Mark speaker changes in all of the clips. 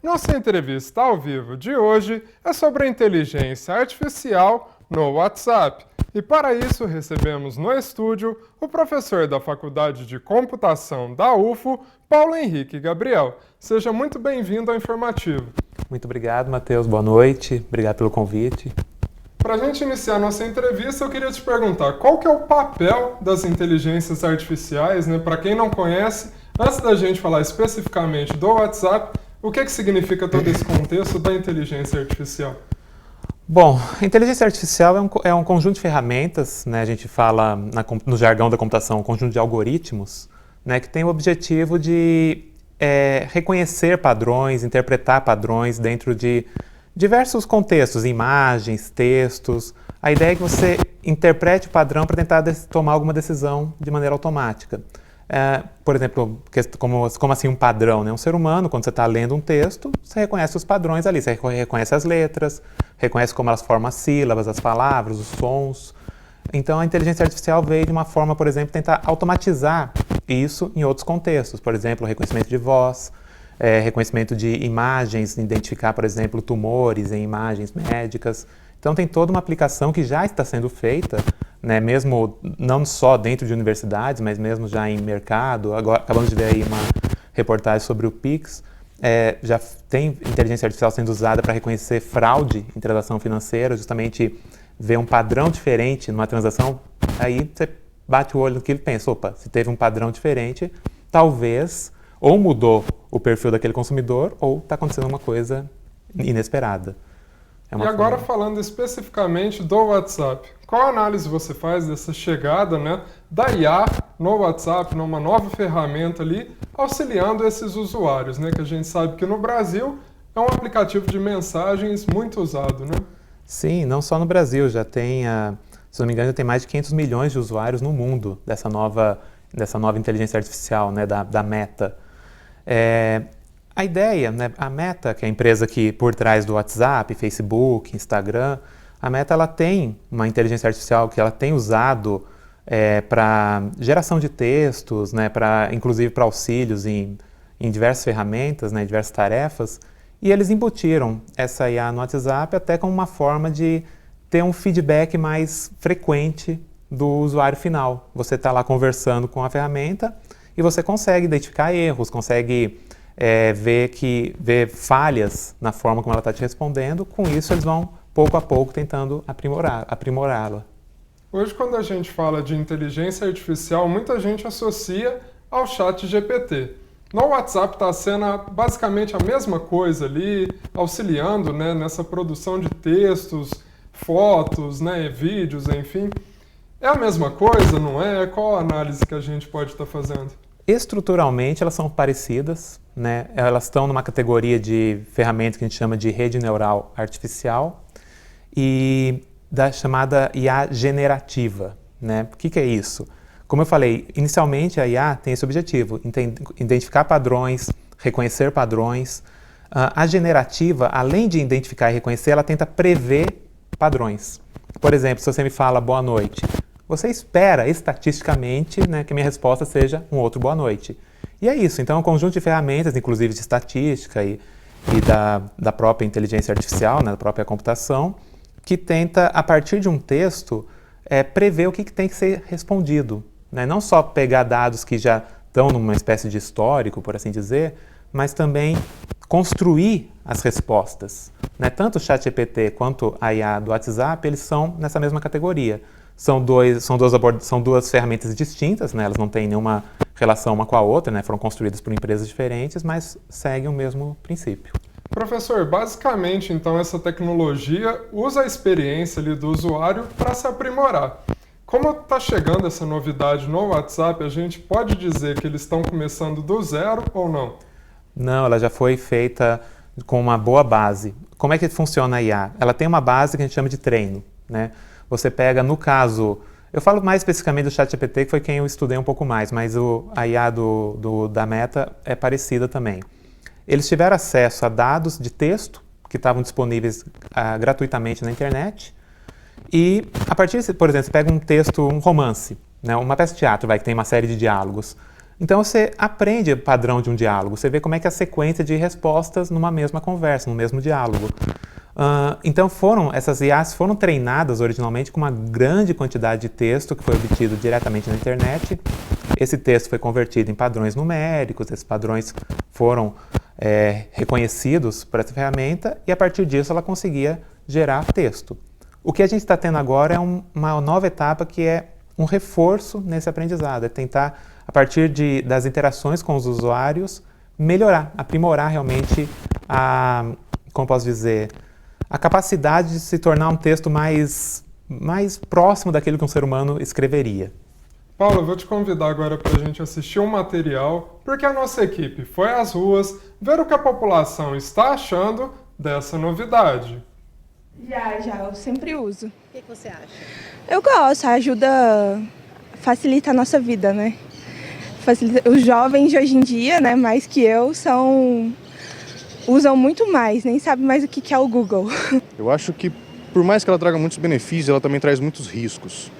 Speaker 1: Nossa entrevista ao vivo de hoje é sobre a inteligência artificial no WhatsApp. E para isso recebemos no estúdio o professor da Faculdade de Computação da UFO, Paulo Henrique Gabriel. Seja muito bem-vindo ao informativo.
Speaker 2: Muito obrigado, Matheus. Boa noite. Obrigado pelo convite.
Speaker 1: Para a gente iniciar nossa entrevista, eu queria te perguntar qual que é o papel das inteligências artificiais, né? Para quem não conhece, antes da gente falar especificamente do WhatsApp, o que significa todo esse contexto da inteligência artificial?
Speaker 2: Bom, a inteligência artificial é um conjunto de ferramentas, né? A gente fala no jargão da computação, um conjunto de algoritmos, né? Que tem o objetivo de reconhecer padrões, interpretar padrões dentro de diversos contextos, imagens, textos. A ideia é que você interprete o padrão para tentar tomar alguma decisão de maneira automática. Por exemplo, como assim um padrão, né? Um ser humano, quando você está lendo um texto, você reconhece os padrões ali, você reconhece as letras, reconhece como elas formam as sílabas, as palavras, os sons. Então a inteligência artificial veio de uma forma, por exemplo, tentar automatizar isso em outros contextos. Por exemplo, reconhecimento de voz, reconhecimento de imagens, identificar, por exemplo, tumores em imagens médicas. Então tem toda uma aplicação que já está sendo feita, né, mesmo não só dentro de universidades, mas mesmo já em mercado. Agora, acabamos de ver aí uma reportagem sobre o Pix. Já tem inteligência artificial sendo usada para reconhecer fraude em transação financeira, justamente ver um padrão diferente numa transação. Aí você bate o olho naquilo e pensa, opa, se teve um padrão diferente, talvez ou mudou o perfil daquele consumidor ou está acontecendo uma coisa inesperada.
Speaker 1: E agora falando especificamente do WhatsApp, qual análise você faz dessa chegada, né, da IA no WhatsApp, numa nova ferramenta ali, auxiliando esses usuários, né, que a gente sabe que no Brasil é um aplicativo de mensagens muito usado, né?
Speaker 2: Sim, não só no Brasil, já tem, se não me engano, já tem mais de 500 milhões de usuários no mundo dessa nova inteligência artificial, né, da Meta. A ideia, né, a Meta, que é a empresa que por trás do WhatsApp, Facebook, Instagram, a Meta ela tem uma inteligência artificial que ela tem usado para geração de textos, né, inclusive para auxílios em diversas ferramentas, né, diversas tarefas, e eles embutiram essa IA no WhatsApp até como uma forma de ter um feedback mais frequente do usuário final. Você está lá conversando com a ferramenta e você consegue identificar erros, consegue ver falhas na forma como ela está te respondendo. Com isso, eles vão, pouco a pouco, tentando aprimorá-la.
Speaker 1: Hoje, quando a gente fala de inteligência artificial, muita gente associa ao ChatGPT. No WhatsApp está sendo basicamente a mesma coisa ali, auxiliando, né, nessa produção de textos, fotos, né, vídeos, enfim. É a mesma coisa, não é? Qual a análise que a gente pode estar fazendo?
Speaker 2: Estruturalmente, elas são parecidas, né? Elas estão numa categoria de ferramenta que a gente chama de rede neural artificial e da chamada IA generativa, né? O que é isso? Como eu falei, inicialmente a IA tem esse objetivo, identificar padrões, reconhecer padrões. A generativa, além de identificar e reconhecer, ela tenta prever padrões. Por exemplo, se você me fala boa noite, você espera estatisticamente, né, que a minha resposta seja um outro boa noite. E é isso, então é um conjunto de ferramentas, inclusive de estatística e da própria inteligência artificial, né, da própria computação, que tenta, a partir de um texto, prever o que tem que ser respondido. Né? Não só pegar dados que já estão numa espécie de histórico, por assim dizer, mas também construir as respostas. Né? Tanto o ChatGPT quanto a IA do WhatsApp, eles são nessa mesma categoria. São duas ferramentas distintas, né? Elas não têm nenhuma relação uma com a outra, né? Foram construídas por empresas diferentes, mas seguem o mesmo princípio.
Speaker 1: Professor, basicamente, então, essa tecnologia usa a experiência ali do usuário para se aprimorar. Como está chegando essa novidade no WhatsApp, a gente pode dizer que eles estão começando do zero ou não?
Speaker 2: Não, ela já foi feita com uma boa base. Como é que funciona a IA? Ela tem uma base que a gente chama de treino, né? Você pega, no caso, eu falo mais especificamente do ChatGPT, que foi quem eu estudei um pouco mais, mas a IA da Meta é parecida também. Eles tiveram acesso a dados de texto que estavam disponíveis gratuitamente na internet e, a partir, por exemplo, você pega um texto, um romance, né, uma peça de teatro que tem uma série de diálogos. Então você aprende o padrão de um diálogo, você vê como é que é a sequência de respostas numa mesma conversa, no mesmo diálogo. Então essas IAs foram treinadas originalmente com uma grande quantidade de texto que foi obtido diretamente na internet. Esse texto foi convertido em padrões numéricos, esses padrões foram reconhecidos por essa ferramenta e a partir disso ela conseguia gerar texto. O que a gente está tendo agora é uma nova etapa que é um reforço nesse aprendizado, é tentar, a partir das interações com os usuários, melhorar, aprimorar realmente como posso dizer, a capacidade de se tornar um texto mais próximo daquilo que um ser humano escreveria.
Speaker 1: Paulo, eu vou te convidar agora para a gente assistir um material, porque a nossa equipe foi às ruas ver o que a população está achando dessa novidade.
Speaker 3: Já, eu sempre uso.
Speaker 4: O que você acha?
Speaker 3: Eu gosto, facilita a nossa vida, né? Os jovens de hoje em dia, né, mais que eu, usam muito mais, nem sabem mais o que é o Google.
Speaker 5: Eu acho que, por mais que ela traga muitos benefícios, ela também traz muitos riscos.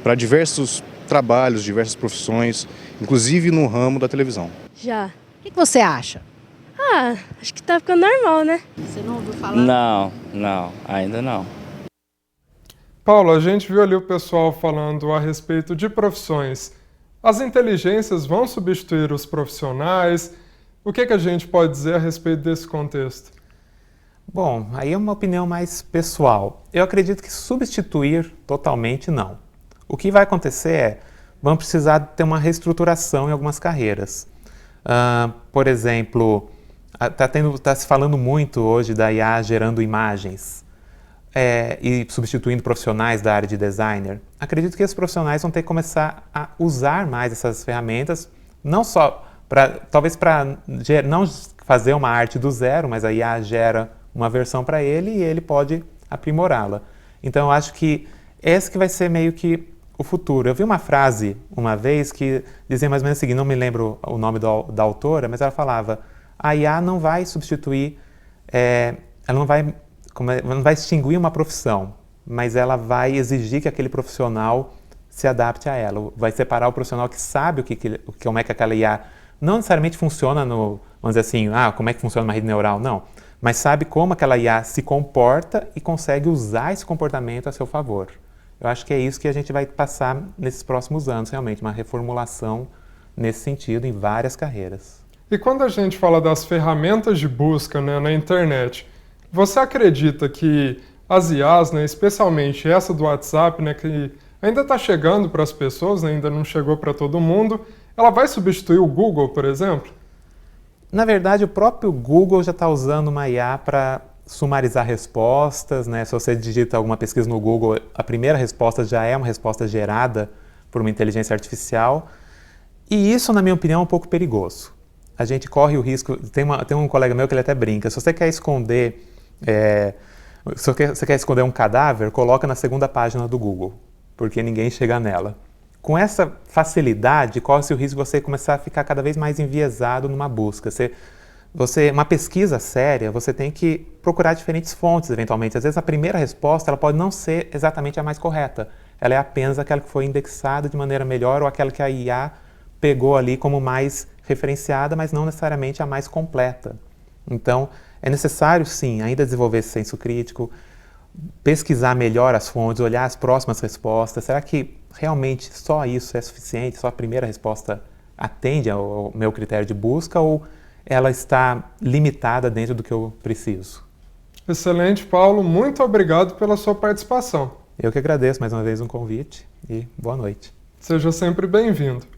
Speaker 5: Para diversos trabalhos, diversas profissões, inclusive no ramo da televisão.
Speaker 4: Já. O que você acha?
Speaker 6: Acho que tá ficando normal, né?
Speaker 4: Você não ouviu falar?
Speaker 7: Não, ainda não.
Speaker 1: Paulo, a gente viu ali o pessoal falando a respeito de profissões. As inteligências vão substituir os profissionais? O que a gente pode dizer a respeito desse contexto?
Speaker 2: Bom, aí é uma opinião mais pessoal. Eu acredito que substituir totalmente não. O que vai acontecer vamos precisar ter uma reestruturação em algumas carreiras. Por exemplo, está se falando muito hoje da IA gerando imagens e substituindo profissionais da área de designer. Acredito que esses profissionais vão ter que começar a usar mais essas ferramentas, não só talvez para não fazer uma arte do zero, mas a IA gera uma versão para ele e ele pode aprimorá-la. Então eu acho que esse que vai ser meio que o futuro. Eu vi uma frase uma vez que dizia mais ou menos o seguinte, não me lembro o nome da autora, mas ela falava: a IA não vai substituir, ela não vai extinguir uma profissão, mas ela vai exigir que aquele profissional se adapte a ela. Vai separar o profissional que sabe como é que aquela IA não necessariamente funciona vamos dizer assim, como é que funciona uma rede neural, não. Mas sabe como aquela IA se comporta e consegue usar esse comportamento a seu favor. Eu acho que é isso que a gente vai passar nesses próximos anos, realmente, uma reformulação nesse sentido em várias carreiras.
Speaker 1: E quando a gente fala das ferramentas de busca, né, na internet, você acredita que as IAs, né, especialmente essa do WhatsApp, né, que ainda está chegando para as pessoas, né, ainda não chegou para todo mundo, ela vai substituir o Google, por exemplo?
Speaker 2: Na verdade, o próprio Google já está usando uma IA para sumarizar respostas, né? Se você digita alguma pesquisa no Google, a primeira resposta já é uma resposta gerada por uma inteligência artificial. E isso, na minha opinião, é um pouco perigoso. A gente corre o risco... Tem um colega meu que ele até brinca. Se você quer esconder... se você quer esconder um cadáver, coloca na segunda página do Google, porque ninguém chega nela. Com essa facilidade, corre-se o risco de você começar a ficar cada vez mais enviesado numa busca. Uma pesquisa séria, você tem que procurar diferentes fontes, eventualmente. Às vezes a primeira resposta ela pode não ser exatamente a mais correta. Ela é apenas aquela que foi indexada de maneira melhor ou aquela que a IA pegou ali como mais referenciada, mas não necessariamente a mais completa. Então, é necessário, sim, ainda desenvolver esse senso crítico, pesquisar melhor as fontes, olhar as próximas respostas. Será que realmente só isso é suficiente? Só a primeira resposta atende ao meu critério de busca ou ela está limitada dentro do que eu preciso?
Speaker 1: Excelente, Paulo. Muito obrigado pela sua participação.
Speaker 2: Eu que agradeço mais uma vez o convite e boa noite.
Speaker 1: Seja sempre bem-vindo.